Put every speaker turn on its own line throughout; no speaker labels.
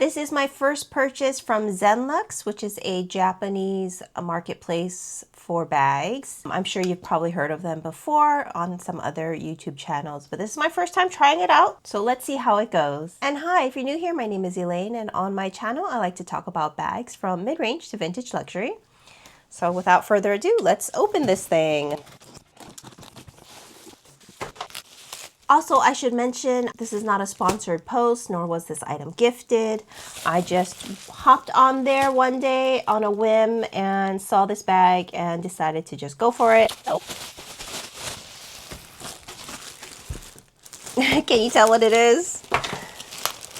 This is my first purchase from Zen Luxe, which is a Japanese marketplace for bags. I'm sure you've probably heard of them before on some other YouTube channels, but this is my first time trying it out. So let's see how it goes. And hi, if you're new here, my name is Elaine, and on my channel, I like to talk about bags from mid-range to vintage luxury. So without further ado, let's open this thing. Also, I should mention, this is not a sponsored post, nor was this item gifted. I just hopped on there one day on a whim and saw this bag and decided to just go for it. Oh. Can you tell what it is?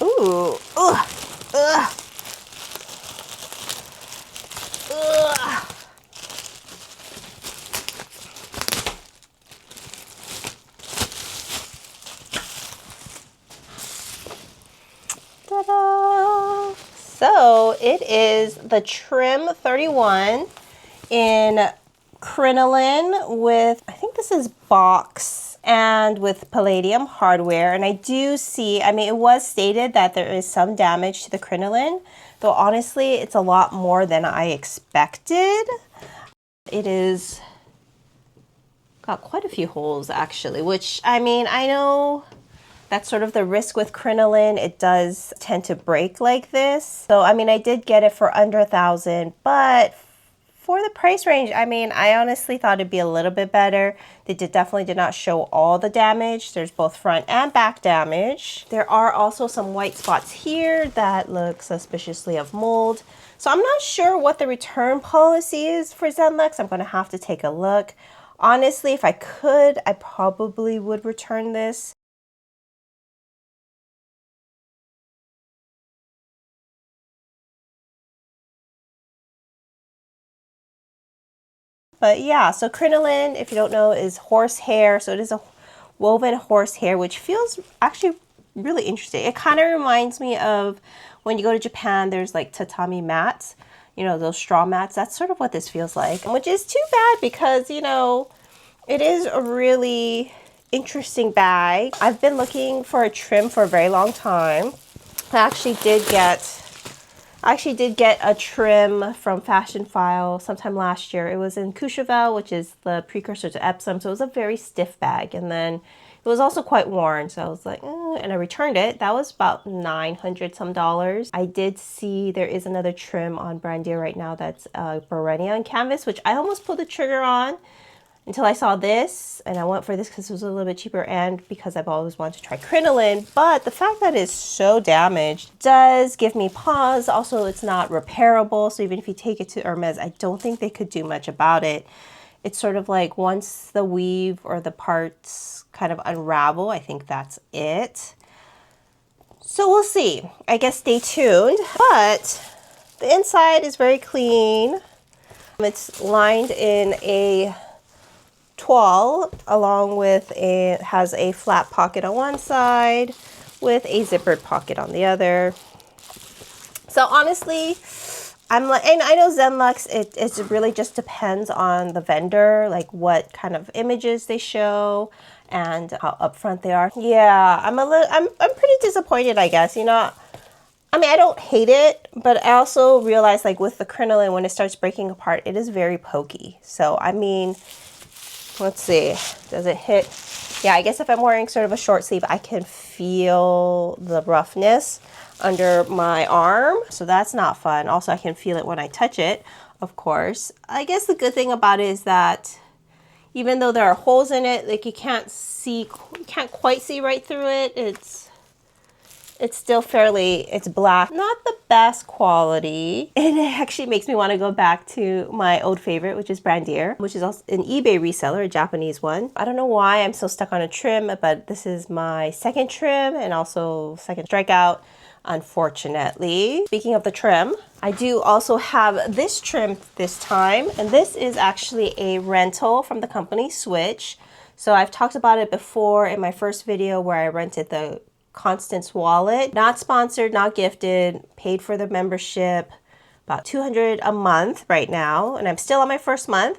Ooh, ugh, ugh, ugh. Ta-da! So it is the Trim 31 in crinoline with, I think this is box, and with palladium hardware. And I do see, I mean, it was stated that there is some damage to the crinoline, though honestly, it's a lot more than I expected. It is got quite a few holes actually, which, I mean, I know that's sort of the risk with crinoline. It does tend to break like this. So, I mean, I did get it for under $1,000, but for the price range, I mean, I honestly thought it'd be a little bit better. They definitely did not show all the damage. There's both front and back damage. There are also some white spots here that look suspiciously of mold. So I'm not sure what the return policy is for Zen Luxe. I'm gonna have to take a look. Honestly, if I could, I probably would return this. But yeah, so crinoline, if you don't know, is horsehair. So it is a woven horsehair, which feels actually really interesting. It kind of reminds me of when you go to Japan, there's like tatami mats, you know, those straw mats. That's sort of what this feels like, which is too bad because, you know, it is a really interesting bag. I've been looking for a trim for a very long time. I actually did get a trim from Fashion File sometime last year. It was in Courchevel, which is the precursor to Epsom. So it was a very stiff bag. And then it was also quite worn. So I was like, and I returned it. That was about $900 some. I did see there is another trim on Brandier right now that's Berenion canvas, which I almost pulled the trigger on until I saw this, and I went for this because it was a little bit cheaper and because I've always wanted to try crinoline. But the fact that it's so damaged does give me pause. Also, it's not repairable, so even if you take it to Hermes, I don't think they could do much about it. It's sort of like once the weave or the parts kind of unravel, I think that's it. So we'll see. I guess stay tuned. But the inside is very clean. It's lined in a toile, along with has a flat pocket on one side with a zippered pocket on the other. So honestly, I'm like, and I know Zen Luxe, it really just depends on the vendor, like what kind of images they show and how upfront they are. Yeah, I'm pretty disappointed, I guess. You know, I mean, I don't hate it, but I also realize, like with the crinoline, when it starts breaking apart, it is very pokey. So I mean, let's see, does it hit? Yeah, I guess if I'm wearing sort of a short sleeve, I can feel the roughness under my arm. So that's not fun. Also, I can feel it when I touch it, of course. I guess the good thing about it is that even though there are holes in it, like you can't quite see right through it. It's still fairly, it's black. Not the best quality. It actually makes me want to go back to my old favorite, which is Brandier, which is also an eBay reseller, a Japanese one. I don't know why I'm so stuck on a trim, but this is my second trim and also second strikeout, unfortunately. Speaking of the trim, I do also have this trim this time, and this is actually a rental from the company Switch. So I've talked about it before in my first video where I rented the Constance wallet. Not sponsored, not gifted, paid for the membership, about $200 a month right now, and I'm still on my first month.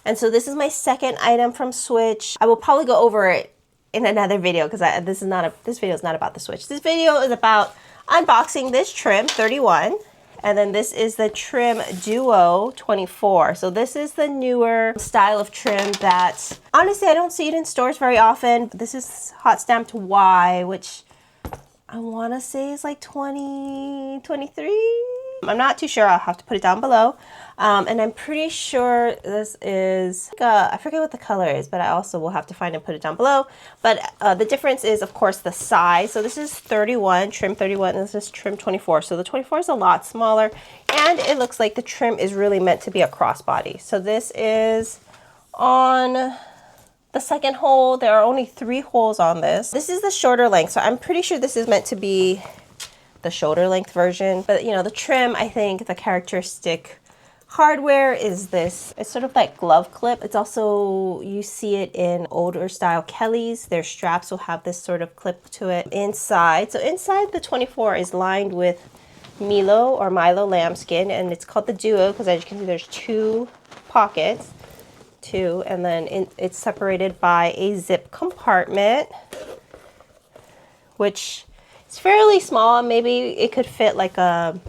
And so this is my second item from Switch. I will probably go over it in another video because this video is not about the Switch. This video is about unboxing this trim 31. And then this is the Trim Duo 24. So this is the newer style of trim that, honestly, I don't see it in stores very often. This is hot stamped Y, which I want to say is like 2023. I'm not too sure. I'll have to put it down below. And I'm pretty sure this is, I forget what the color is, but I also will have to find and put it down below. But the difference is, of course, the size. So this is 31, trim 31, and this is trim 24. So the 24 is a lot smaller, and it looks like the trim is really meant to be a crossbody. So this is on the second hole. There are only 3 holes on this. This is the shorter length, so I'm pretty sure this is meant to be the shoulder length version. But you know, the trim, I think the characteristic hardware is this. It's sort of like glove clip. It's also, you see it in older style Kellys. Their straps will have this sort of clip to it inside. So inside the 24 is lined with Milo or Milo lambskin, and it's called the Duo because as you can see, there's 2 pockets. And then it's separated by a zip compartment, which is fairly small. Maybe it could fit like a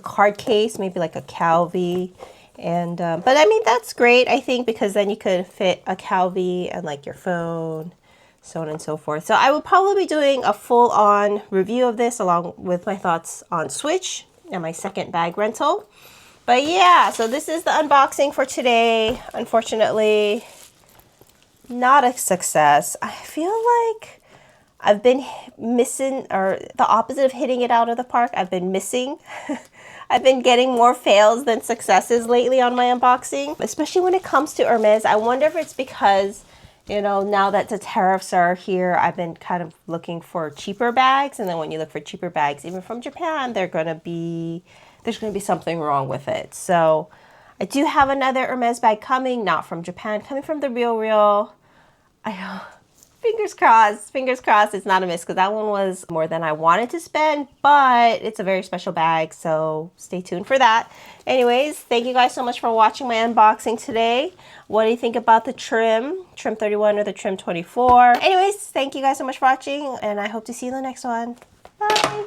card case, maybe like a Calvi. And but I mean, that's great, I think, because then you could fit a Calvi and like your phone, so on and so forth. So I will probably be doing a full-on review of this along with my thoughts on Switch and my second bag rental. But yeah, so this is the unboxing for today. Unfortunately, not a success. I feel like I've been missing, or the opposite of hitting it out of the park, I've been missing. I've been getting more fails than successes lately on my unboxing, especially when it comes to Hermes. I wonder if it's because, you know, now that the tariffs are here, I've been kind of looking for cheaper bags. And then when you look for cheaper bags, even from Japan, there's going to be something wrong with it. So I do have another Hermes bag coming, not from Japan, coming from the Real. Fingers crossed it's not a miss, because that one was more than I wanted to spend, but it's a very special bag, so stay tuned for that. Anyways, thank you guys so much for watching my unboxing today. What do you think about the trim 31 or the trim 24? Anyways, thank you guys so much for watching, and I hope to see you in the next one. Bye!